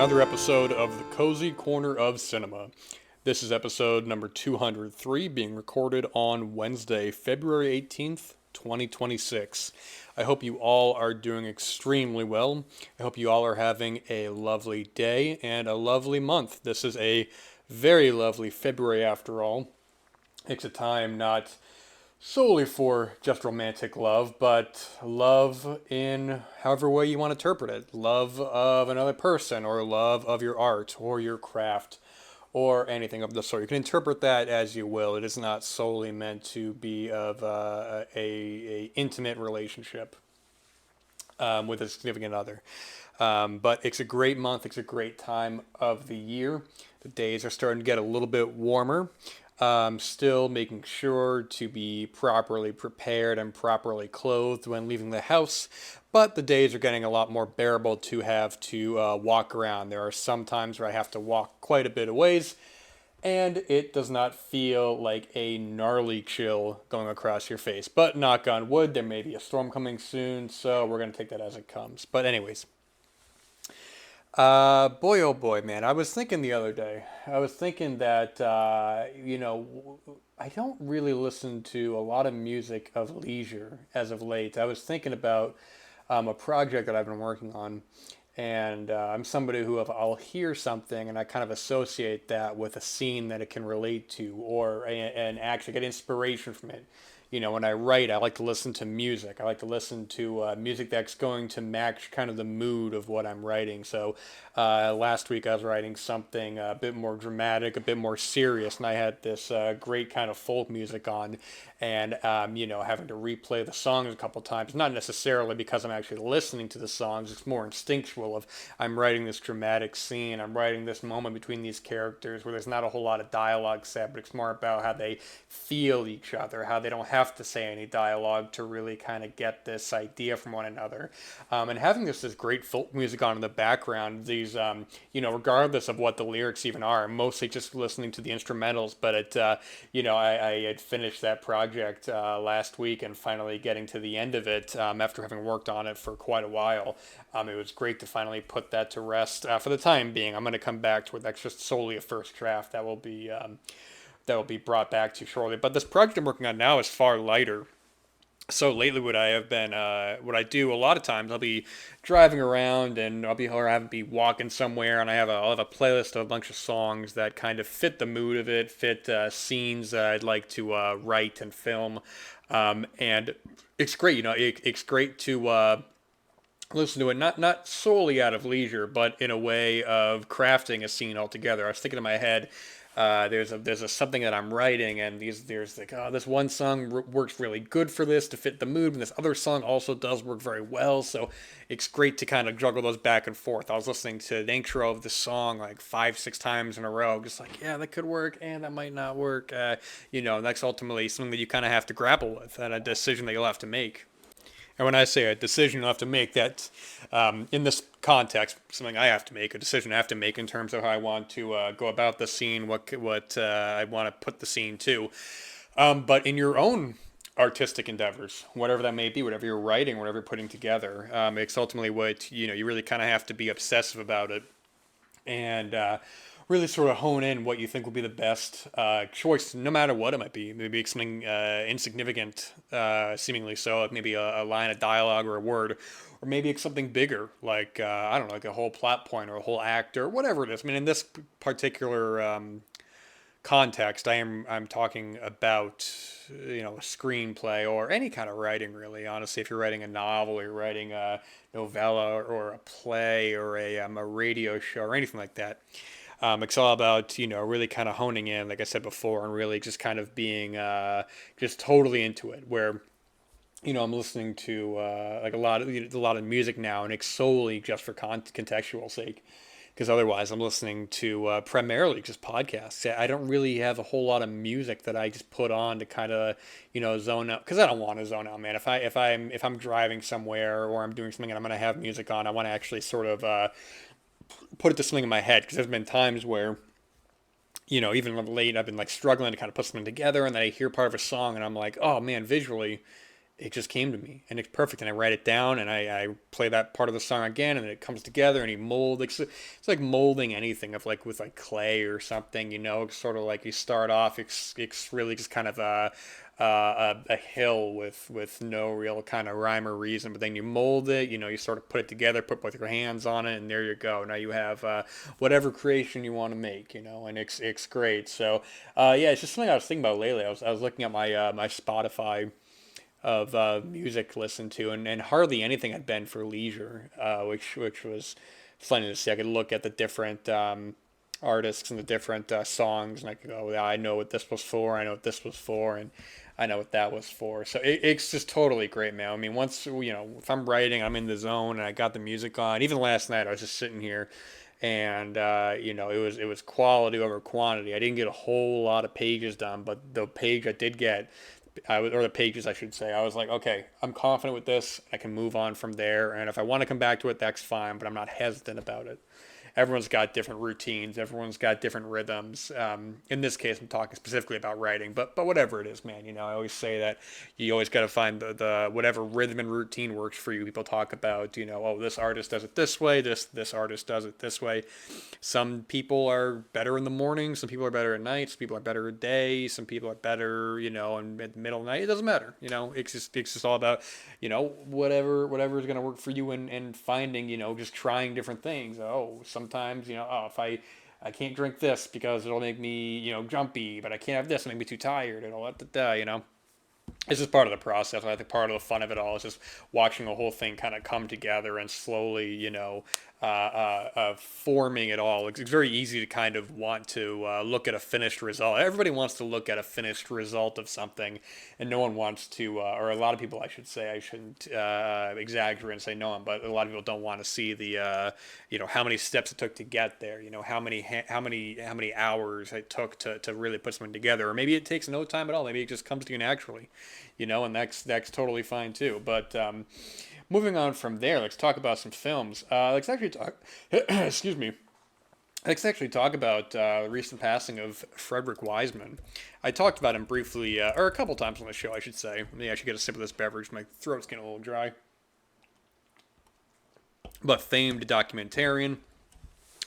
another episode of the Cozy Corner of Cinema. This is episode number 203, being recorded on Wednesday, February 18th, 2026. I hope you all are doing extremely well. I hope you all are having a lovely day and a lovely month. This is a very lovely February after all. It's a time not solely for just romantic love, but love in however way you want to interpret it. Love of another person, or love of your art, or your craft, or anything of the sort. You can interpret that as you will. It is not solely meant to be of a intimate relationship with a significant other. But it's a great month. It's a great time of the year. The days are starting to get a little bit warmer. Still making sure to be properly prepared and properly clothed when leaving the house, but the days are getting a lot more bearable to have to walk around. There are some times where I have to walk quite a bit of ways, and it does not feel like a gnarly chill going across your face. But knock on wood, there may be a storm coming soon, so we're going to take that as it comes. But anyways, boy, oh boy, man. I was thinking the other day, I was thinking that, I don't really listen to a lot of music of leisure as of late. I was thinking about a project that I've been working on, and I'm somebody who, if I'll hear something and I kind of associate that with a scene that it can relate to, or and actually get inspiration from it. You know, when I write, I like to listen to music. I like to listen to music that's going to match kind of the mood of what I'm writing. So last week I was writing something a bit more dramatic, a bit more serious, and I had this great kind of folk music on, and having to replay the songs a couple times. Not necessarily because I'm actually listening to the songs. It's more instinctual. Of I'm writing this dramatic scene. I'm writing this moment between these characters where there's not a whole lot of dialogue said, but it's more about how they feel each other, how they don't have to say any dialogue to really kind of get this idea from one another. And having this great folk music on in the background, these, regardless of what the lyrics even are, I'm mostly just listening to the instrumentals. But I had finished that project last week and finally getting to the end of it after having worked on it for quite a while. It was great to finally put that to rest for the time being. I'm going to come back to it. That's just solely a first draft that will be brought back to shortly. But this project I'm working on now is far lighter. So lately, what I do a lot of times, I'll be driving around and I'll be walking somewhere, and I'll have a playlist of a bunch of songs that kind of fit the mood of it, fit scenes I'd like to write and film, and it's great. It's great to listen to it, not solely out of leisure, but in a way of crafting a scene altogether. I was thinking in my head, there's something that I'm writing, and there's like, this one song works really good for this to fit the mood, and this other song also does work very well. So it's great to kind of juggle those back and forth. I was listening to the intro of the song like 5-6 times in a row, just like, yeah, that could work and that might not work. And that's ultimately something that you kind of have to grapple with, and a decision that you'll have to make. And when I say a decision you'll have to make, that in this context, something I have to make, a decision I have to make in terms of how I want to go about the scene, what I want to put the scene to. But in your own artistic endeavors, whatever that may be, whatever you're writing, whatever you're putting together, it's ultimately what, you really kind of have to be obsessive about it. And really sort of hone in what you think will be the best choice, no matter what it might be. Maybe it's something insignificant, seemingly so, like maybe a line of dialogue or a word, or maybe it's something bigger, like I don't know, like a whole plot point or a whole act or whatever it is. I mean, in this particular context, I'm talking about a screenplay or any kind of writing, really. Honestly, if you're writing a novel, or you're writing a novella or a play or a radio show or anything like that. It's all about, really kind of honing in, like I said before, and really just kind of being just totally into it. Where, I'm listening to like a lot of music now, and it's solely just for contextual sake. Because otherwise, I'm listening to primarily just podcasts. I don't really have a whole lot of music that I just put on to kind of, zone out. Because I don't want to zone out, man. If I'm driving somewhere or I'm doing something and I'm gonna have music on, I want to actually sort of put it to something in my head, because there's been times where, even late, I've been like struggling to kind of put something together, and then I hear part of a song and I'm like, oh man, visually it just came to me and it's perfect. And I write it down and I play that part of the song again and it comes together and you mold. It's like molding anything of like with like clay or something, you know, it's sort of like you start off, it's really just kind of a hill with no real kind of rhyme or reason, but then you mold it, you know, you sort of put it together, put both your hands on it, and there you go. Now you have whatever creation you want to make, you know, and it's great. So yeah, it's just something I was thinking about lately. I was looking at my Spotify of music to listen to, and hardly anything had been for leisure, which was funny to see. I could look at the different artists and the different songs, and I could go, yeah, I know what this was for, I know what this was for, and I know what that was for. So it's just totally great, man. I mean, once you know, if I'm writing, I'm in the zone, and I got the music on. Even last night, I was just sitting here, and you know, it was quality over quantity. I didn't get a whole lot of pages done, but the page I did get, or the pages I should say, I was like, okay, I'm confident with this. I can move on from there, and if I want to come back to it, that's fine. But I'm not hesitant about it. Everyone's got different routines. Everyone's got different rhythms. In this case, I'm talking specifically about writing, but whatever it is, man. You know, I always say that you always got to find the whatever rhythm and routine works for you. People talk about, you know, oh, this artist does it this way. This artist does it this way. Some people are better in the morning. Some people are better at night. Some people are better at day. Some people are better, you know, in the middle of the night. It doesn't matter. You know, it's just all about, you know, whatever is gonna work for you, and finding, you know, just trying different things. Oh, sometimes, you know, oh, if I can't drink this because it'll make me, you know, jumpy, but I can't have this, it'll make me too tired, and all that, you know. It's just part of the process. I think part of the fun of it all is just watching the whole thing kind of come together and slowly, you know, forming it all. It's very easy to kind of want to look at a finished result. Everybody wants to look at a finished result of something, and no one wants to, or a lot of people, I should say, I shouldn't exaggerate and say no one, but a lot of people don't want to see the, you know, how many steps it took to get there. You know, how many hours it took to really put something together, or maybe it takes no time at all. Maybe it just comes to you naturally, you know, and that's totally fine too. But moving on from there, let's talk about some films. Let's actually talk. Excuse me. Let's actually talk about the recent passing of Frederick Wiseman. I talked about him briefly, or a couple times on the show, I should say. Maybe I should get a sip of this beverage. My throat's getting a little dry. But famed documentarian,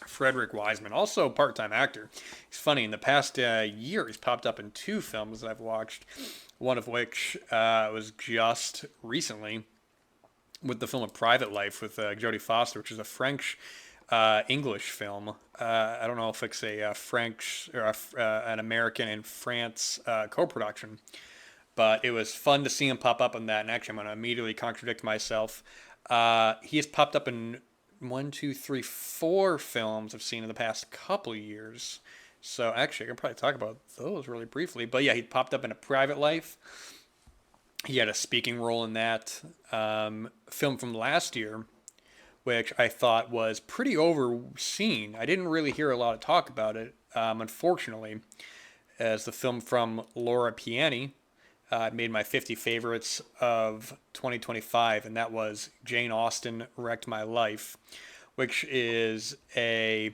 Frederick Wiseman, also a part-time actor. He's funny. In the past year, he's popped up in two films that I've watched. One of which was just recently with the film A Private Life with Jodie Foster, which is a French English film. I don't know if it's a French or an American and France co-production, but it was fun to see him pop up in that. And actually, I'm going to immediately contradict myself. He has popped up in one, two, three, four films I've seen in the past couple of years. So actually, I can probably talk about those really briefly. But yeah, he popped up in A Private Life. He had a speaking role in that film from last year, which I thought was pretty overseen. I didn't really hear a lot of talk about it, unfortunately, as the film from Laura Piani made my 50 favorites of 2025, and that was Jane Austen Wrecked My Life, which is it's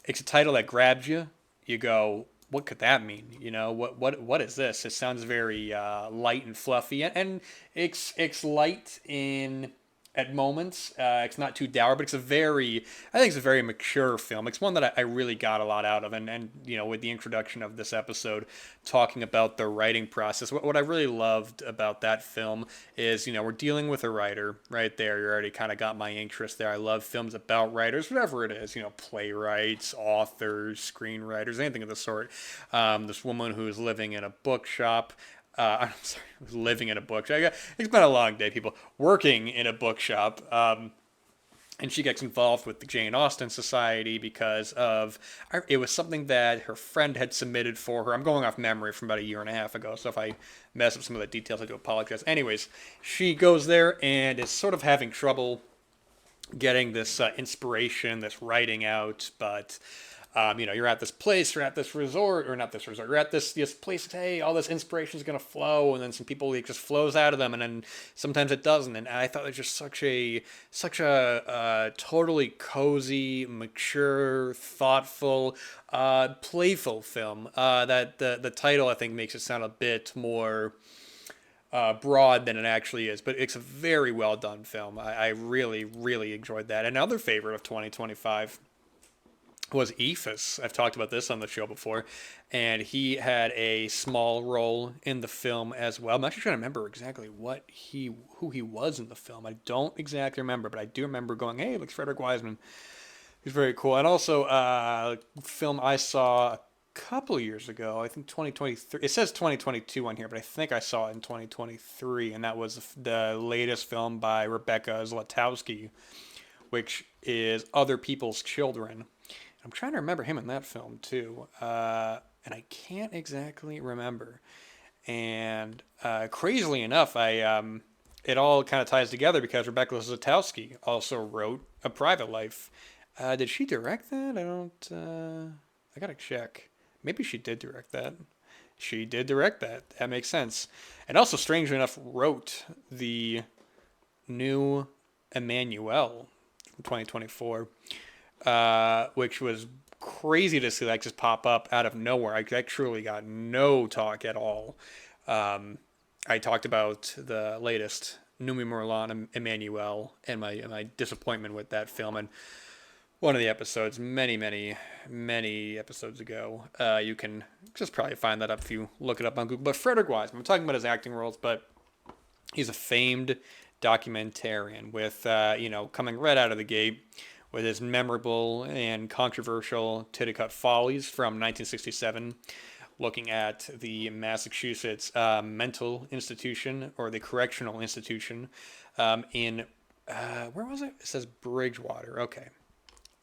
a title that grabs you. You go, what could that mean? You know, what is this? It sounds very light and fluffy, and it's light in at moments. It's not too dour, but I think it's a very mature film. It's one that I really got a lot out of, and you know, with the introduction of this episode, talking about the writing process, what I really loved about that film is, you know, we're dealing with a writer right there. You already kind of got my interest there. I love films about writers, whatever it is, you know, playwrights, authors, screenwriters, anything of the sort. This woman who's living in a bookshop. I'm sorry, living in a bookshop. It's been a long day, people. Working in a bookshop. And she gets involved with the Jane Austen Society because it was something that her friend had submitted for her. I'm going off memory from about a year and a half ago, so if I mess up some of the details, I do apologize. Anyways, she goes there and is sort of having trouble getting this inspiration, this writing out, but you know, you're at this place, you're at this resort, or not this resort, you're at this place, hey, all this inspiration is going to flow, and then some people, it just flows out of them, and then sometimes it doesn't, and I thought it was just such a totally cozy, mature, thoughtful, playful film, that the title, I think, makes it sound a bit more broad than it actually is, but it's a very well done film. I really, really enjoyed that. Another favorite of 2025 was Ephus. I've talked about this on the show before, and he had a small role in the film as well. I'm actually trying to remember exactly who he was in the film. I don't exactly remember, but I do remember going, "Hey, looks Frederick Wiseman." He's very cool. And also, film I saw a couple years ago. I think 2023. It says 2022 on here, but I think I saw it in 2023, and that was the latest film by Rebecca Zlotowski, which is Other People's Children. I'm trying to remember him in that film too, and I can't exactly remember. And crazily enough, I it all kind of ties together because Rebecca Zlotowski also wrote A Private Life. Did she direct that? I don't. I gotta check. Maybe she did direct that. She did direct that. That makes sense. And also, strangely enough, wrote the new Emmanuel from 2024, which was crazy to see that just pop up out of nowhere. I truly got no talk at all. I talked about the latest Numi Morlan Emmanuel and my disappointment with that film. And one of the episodes, many episodes ago. You can just probably find that up if you look it up on Google. But Frederick Wiseman, I'm talking about his acting roles, but he's a famed documentarian with, coming right out of the gate with his memorable and controversial Titicut Follies from 1967, looking at the Massachusetts mental institution or the correctional institution in, where was it? It says Bridgewater. Okay.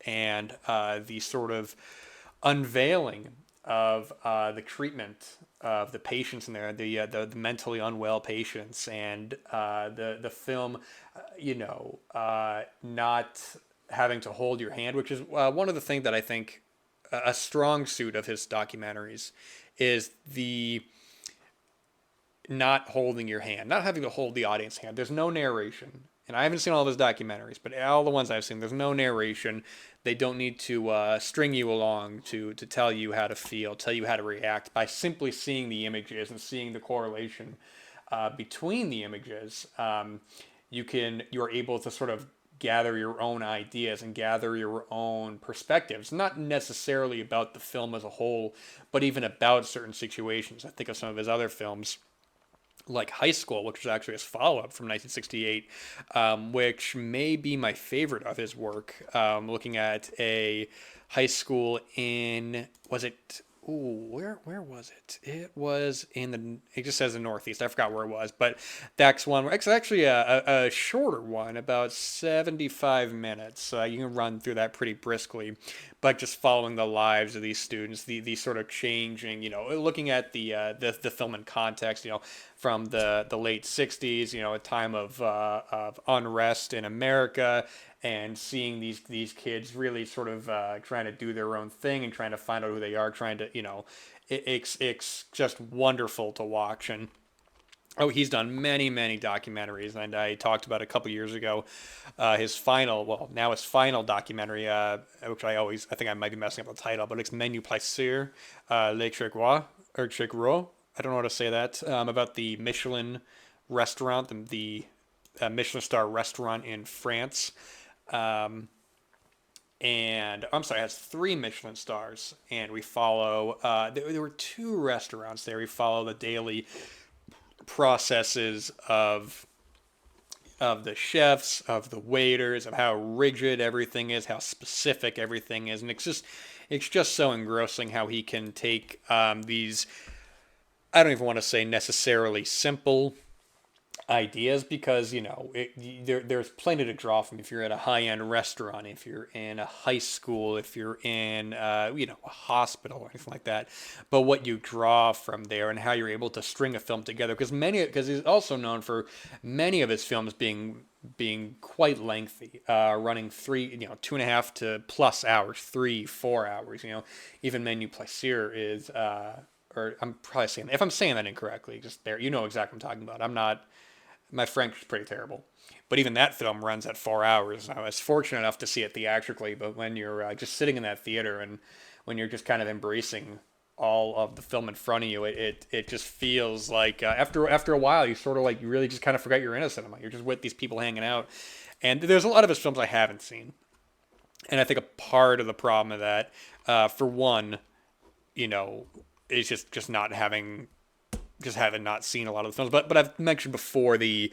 And the sort of unveiling of the treatment of the patients in there, the mentally unwell patients, and the film, not having to hold your hand, which is one of the things that I think a strong suit of his documentaries is the not holding your hand, not having to hold the audience hand. There's no narration. And I haven't seen all of his documentaries, but all the ones I've seen, there's no narration. They don't need to string you along to tell you how to feel, tell you how to react by simply seeing the images and seeing the correlation between the images. You're able to sort of gather your own ideas and gather your own perspectives, not necessarily about the film as a whole, but even about certain situations. I think of some of his other films like High School, which was actually his follow-up from 1968, which may be my favorite of his work. Looking at a high school in, was it? Ooh, where was it? It was in the. It just says the Northeast. I forgot where it was, but that's one. It's actually a shorter one, about 75 minutes. You can run through that pretty briskly, but just following the lives of these students, the sort of changing, looking at the film in context, from the late 60s, a time of unrest in America, and seeing these kids really sort of trying to do their own thing and trying to find out who they are, trying to, it's just wonderful to watch. And he's done many documentaries, and I talked about a couple years ago his final documentary, which I think I might be messing up the title, but it's Menus Plaisirs, Les Troisgois, or Troisgois. I don't know how to say that, about the Michelin restaurant, the Michelin star restaurant in France. And I'm sorry, it has 3 Michelin stars, and we follow. There were 2 restaurants there. We follow the daily processes of the chefs, of the waiters, of how rigid everything is, how specific everything is, and it's just so engrossing how he can take these. I don't even want to say necessarily simple ideas, because there's plenty to draw from if you're at a high-end restaurant, if you're in a high school, if you're in a hospital or anything like that, but what you draw from there and how you're able to string a film together, because he's also known for many of his films being quite lengthy, running 2.5 to plus hours, 3-4 hours. Even Menu Plaisir is or I'm probably saying, if I'm saying that incorrectly, just there, exactly what I'm talking about. I'm not, my French is pretty terrible. But even that film runs at 4 hours. I was fortunate enough to see it theatrically, but when you're just sitting in that theater and when you're just kind of embracing all of the film in front of you, it just feels like after a while you sort of like you really just kind of forget you're in a cinema. You're just with these people hanging out, and there's a lot of his films I haven't seen, and I think a part of the problem of that, for one, you know, is just not having just having not seen a lot of the films. But I've mentioned before the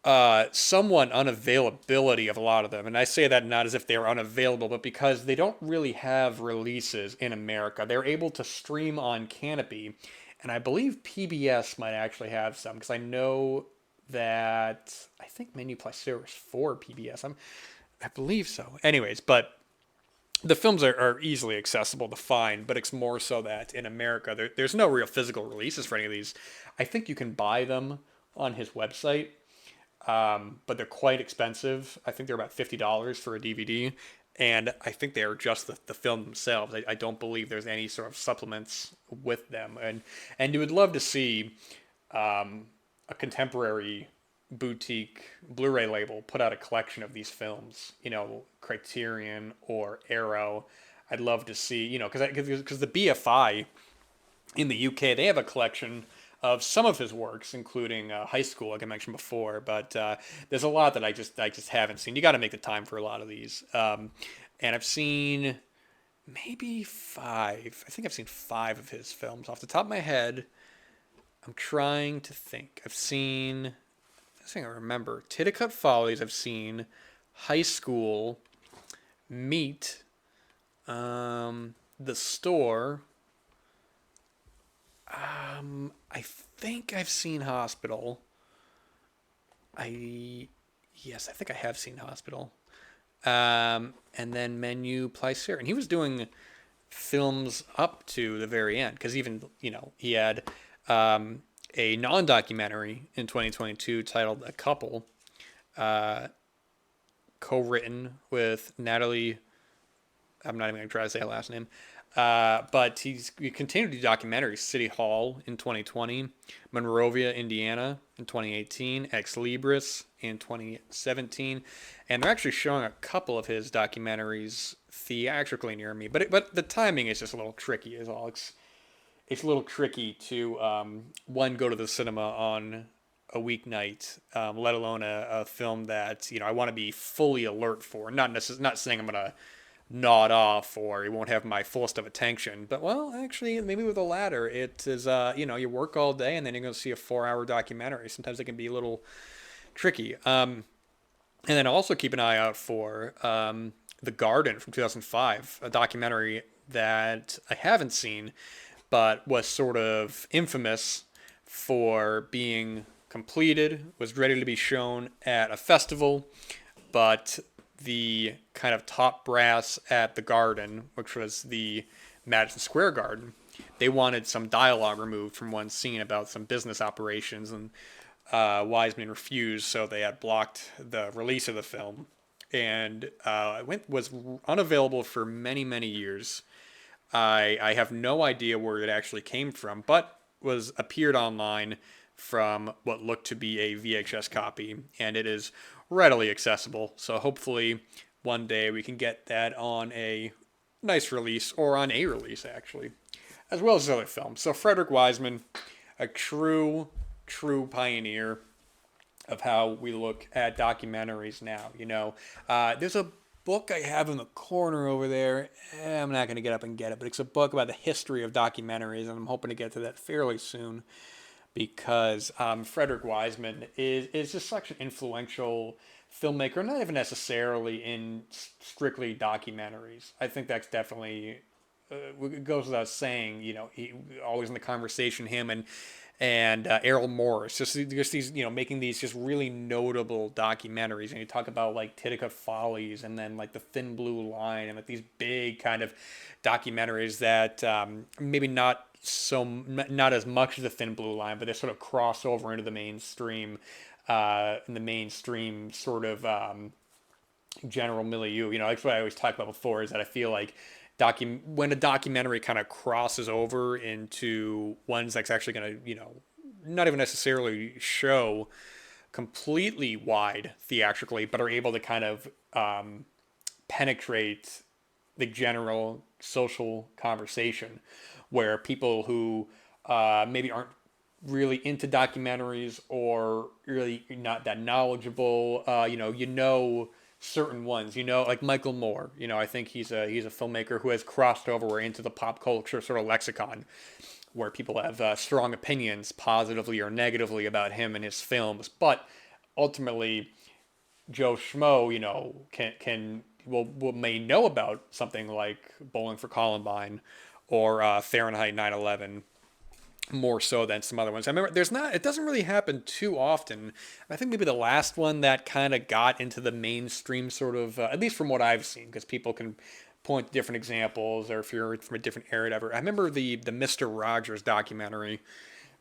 somewhat unavailability of a lot of them. And I say that not as if they were unavailable, but because they don't really have releases in America. They're able to stream on Canopy, and I believe PBS might actually have some because I know that I think Menu Plaisirs was for PBS. I believe so. Anyways, but the films are easily accessible to find, but it's more so that in America there's no real physical releases for any of these. I think you can buy them on his website, but they're quite expensive. I think they're about $50 for a DVD, and I think they are just the film themselves. I don't believe there's any sort of supplements with them, and you would love to see a contemporary boutique Blu-ray label put out a collection of these films. You know, Criterion or Arrow. I'd love to see, you know, because the BFI in the UK, they have a collection of some of his works, including High School, like I mentioned before. But there's a lot that I just haven't seen. You got to make the time for a lot of these. And I've seen maybe five. I think I've seen five of his films off the top of my head. I'm trying to think. I've seen. I think I remember Titicut Follies. I've seen High School, Meet, The Store. I think I've seen Hospital. Yes, I think I have seen Hospital. And then Menu Plaisir, and he was doing films up to the very end because even he had a non-documentary in 2022 titled "A Couple," co-written with Natalie. I'm not even going to try to say her last name. But he continued to do documentaries. City Hall in 2020, Monrovia, Indiana in 2018, Ex Libris in 2017, and they're actually showing a couple of his documentaries theatrically near me. But the timing is just a little tricky, is all. It's a little tricky to one, go to the cinema on a weeknight, let alone a film that I want to be fully alert for. Not saying I'm gonna nod off or it won't have my fullest of attention. But well, actually, maybe with the latter, it is you work all day and then you're going to see a 4-hour documentary. Sometimes it can be a little tricky. And then also keep an eye out for The Garden from 2005, a documentary that I haven't seen, but was sort of infamous for being completed, was ready to be shown at a festival, but the kind of top brass at the Garden, which was the Madison Square Garden, they wanted some dialogue removed from one scene about some business operations, and Wiseman refused, so they had blocked the release of the film, and it was unavailable for many, many years. I have no idea where it actually came from, but appeared online from what looked to be a VHS copy, and it is readily accessible. So hopefully one day we can get that on a nice release, or on a release actually, as well as other films. So Frederick Wiseman, a true pioneer of how we look at documentaries now. There's a book I have in the corner over there. I'm not going to get up and get it, but it's a book about the history of documentaries, and I'm hoping to get to that fairly soon, because Frederick Wiseman is just such an influential filmmaker, not even necessarily in strictly documentaries. I think that's definitely it goes without saying. He always in the conversation, him and Errol Morris, just these making these just really notable documentaries. And you talk about like Titicut Follies, and then like The Thin Blue Line, and like these big kind of documentaries that maybe not as much as The Thin Blue Line, but they sort of cross over into the mainstream, in the mainstream sort of general milieu. That's what I always talk about before, is that I feel like when a documentary kind of crosses over into ones that's actually going to, not even necessarily show completely wide theatrically, but are able to kind of penetrate the general social conversation where people who maybe aren't really into documentaries or really not that knowledgeable, certain ones, like Michael Moore. I think he's a filmmaker who has crossed over into the pop culture sort of lexicon, where people have strong opinions, positively or negatively, about him and his films. But ultimately, Joe Schmo, may know about something like Bowling for Columbine or Fahrenheit 9/11 more so than some other ones. I remember it doesn't really happen too often. I think maybe the last one that kind of got into the mainstream sort of, at least from what I've seen, because people can point to different examples, or if you're from a different area, whatever. I remember the Mister Rogers documentary.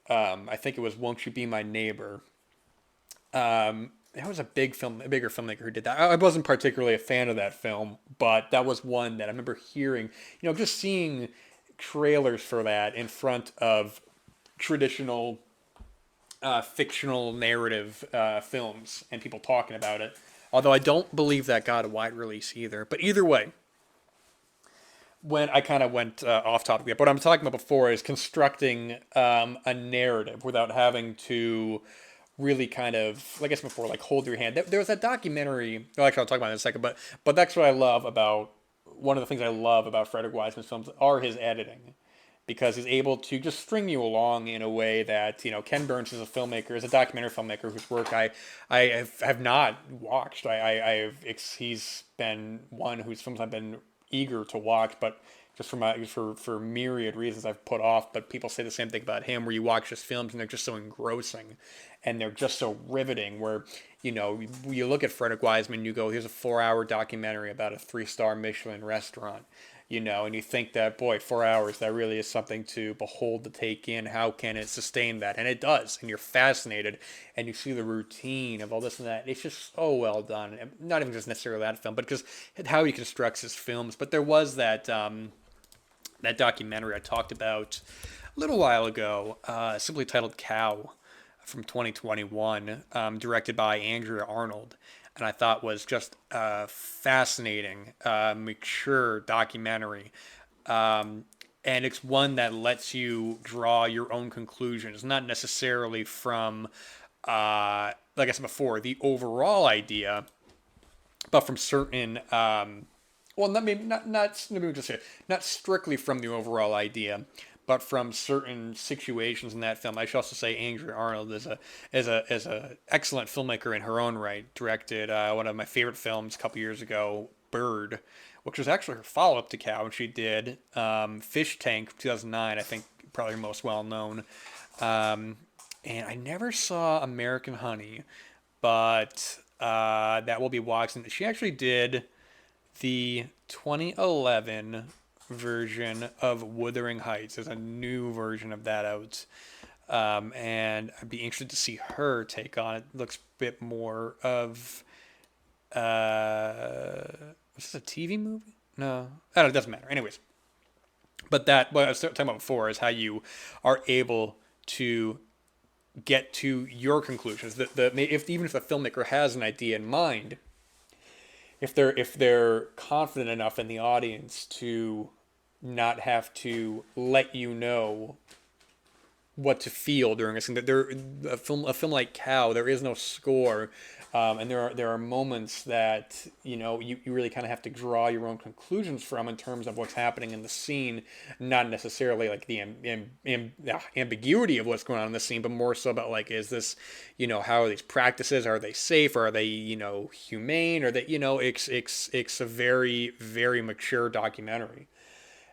I think it was "Won't You Be My Neighbor." That was a bigger filmmaker who did that. I wasn't particularly a fan of that film, but that was one that I remember hearing, just seeing trailers for that in front of traditional fictional narrative films and people talking about it. Although I don't believe that got a wide release either. But either way, when I kind of went off topic there, what I'm talking about before is constructing a narrative without having to really kind of, like I said before, like hold your hand. There was that documentary. Well, actually, I'll talk about it in a second. But that's what I love about one of the things I love about Frederick Wiseman's films are his editing, because he's able to just string you along in a way that Ken Burns is a filmmaker, is a documentary filmmaker whose work I have not watched. He's been one whose films I've been eager to watch, but just for myriad reasons I've put off. But people say the same thing about him, where you watch his films and they're just so engrossing, and they're just so riveting. Where you look at Frederick Wiseman, you go, here's a 4-hour documentary about a 3-star Michelin restaurant. And you think that, boy, 4 hours, that really is something to behold, to take in. How can it sustain that? And it does. And you're fascinated, and you see the routine of all this and that. It's just so well done. And not even just necessarily that film, but just how he constructs his films. But there was that documentary I talked about a little while ago, simply titled Cow, from 2021, directed by Andrea Arnold, and I thought was just a fascinating, mature documentary. And it's one that lets you draw your own conclusions, not necessarily from, like I said before, the overall idea, but from certain, well, maybe just say, not strictly from the overall idea, but from certain situations in that film. I should also say Andrea Arnold is a excellent filmmaker in her own right. Directed one of my favorite films a couple years ago, Bird, which was actually her follow up to Cow, and she did Fish Tank 2009. I think probably her most well known. And I never saw American Honey, but that will be watching. She actually did the 2011 version of Wuthering Heights. There's a new version of that out. And I'd be interested to see her take on it. Looks a bit more of, is this a TV movie? No, I don't know, it doesn't matter. Anyways, but what I was talking about before is how you are able to get to your conclusions. Even if the filmmaker has an idea in mind, if they're confident enough in the audience to not have to let you know what to feel during a scene. A film like Cow, there is no score, and there are moments that you really kind of have to draw your own conclusions from in terms of what's happening in the scene, not necessarily like the ambiguity of what's going on in the scene, but more so about like, is this, how are these practices? Are they safe? Or are they humane? Or that it's a very, very mature documentary.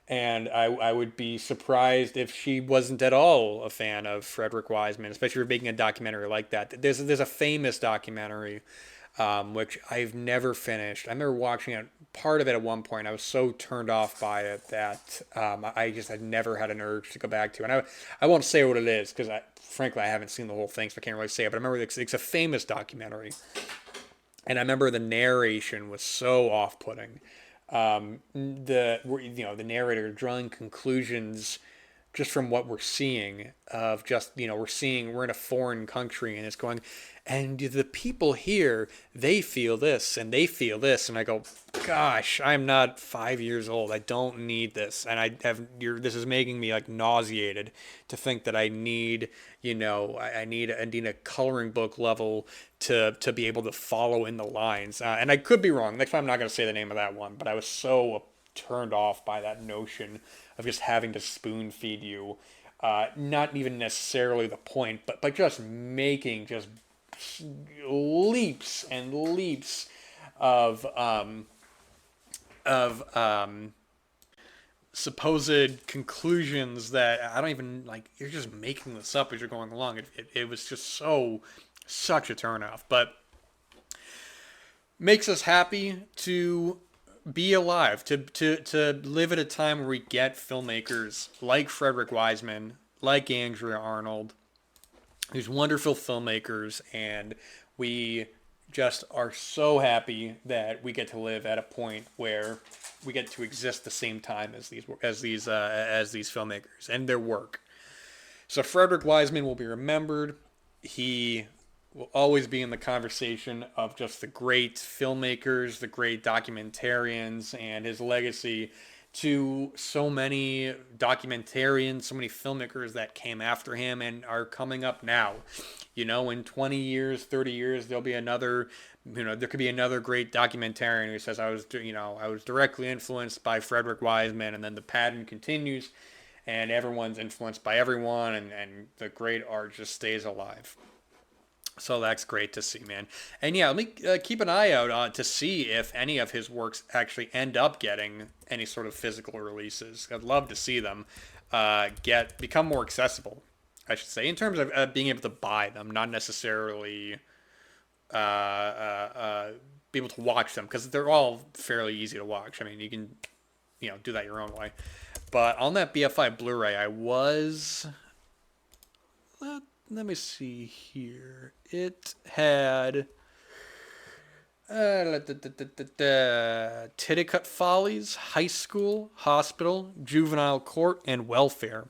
And I would be surprised if she wasn't at all a fan of Frederick Wiseman, especially if you're making a documentary like that. There's a famous documentary, which I've never finished. I remember watching part of it at one point. I was so turned off by it that I just had never had an urge to go back to. And I won't say what it is because, frankly, I haven't seen the whole thing, so I can't really say it. But I remember it's a famous documentary. And I remember the narration was so off-putting. The narrator drawing conclusions just from what we're seeing of just, we're in a foreign country and it's going, and the people here, they feel this and they feel this. And I go, gosh, I'm not 5 years old. I don't need this. And this is making me like nauseated to think that I need, I need a coloring book level to be able to follow in the lines. And I could be wrong. Next time I'm not going to say the name of that one, but I was so turned off by that notion of just having to spoon feed you. Not even necessarily the point, but just making just leaps and leaps of supposed conclusions that I don't even like. You're just making this up as you're going along. It was just such a turnoff, but makes us happy to be alive, to live at a time where we get filmmakers like Frederick Wiseman, like Andrea Arnold, these wonderful filmmakers, and we just are so happy that we get to live at a point where we get to exist the same time as these filmmakers and their work. So Frederick Wiseman will be remembered. He will always be in the conversation of just the great filmmakers, the great documentarians, and his legacy to so many documentarians, so many filmmakers that came after him and are coming up now. In 20 years, 30 years, there'll be another, there could be another great documentarian who says, I was directly influenced by Frederick Wiseman, and then the pattern continues, and everyone's influenced by everyone, and the great art just stays alive. So that's great to see, man. And yeah, let me keep an eye out to see if any of his works actually end up getting any sort of physical releases. I'd love to see them become more accessible, I should say, in terms of being able to buy them, not necessarily be able to watch them, because they're all fairly easy to watch. I mean, you can, do that your own way. But on that BFI Blu-ray, I was... let me see here. It had Titicut Follies, High School, Hospital, Juvenile Court, and Welfare.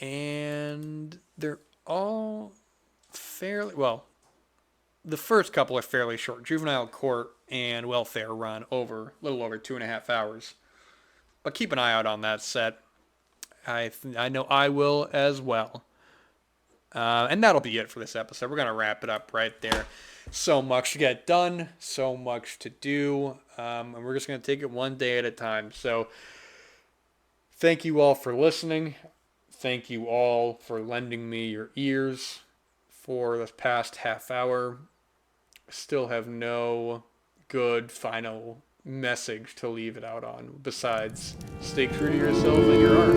And they're all fairly, well, the first couple are fairly short. Juvenile Court and Welfare run a little over 2.5 hours. But keep an eye out on that set. I know I will as well. And that'll be it for this episode. We're going to wrap it up right there. So much to get done, so much to do, and we're just going to take it one day at a time. So thank you all for listening. Thank you all for lending me your ears for this past half hour. Still have no good final message to leave it out on besides stay true to yourself and your art.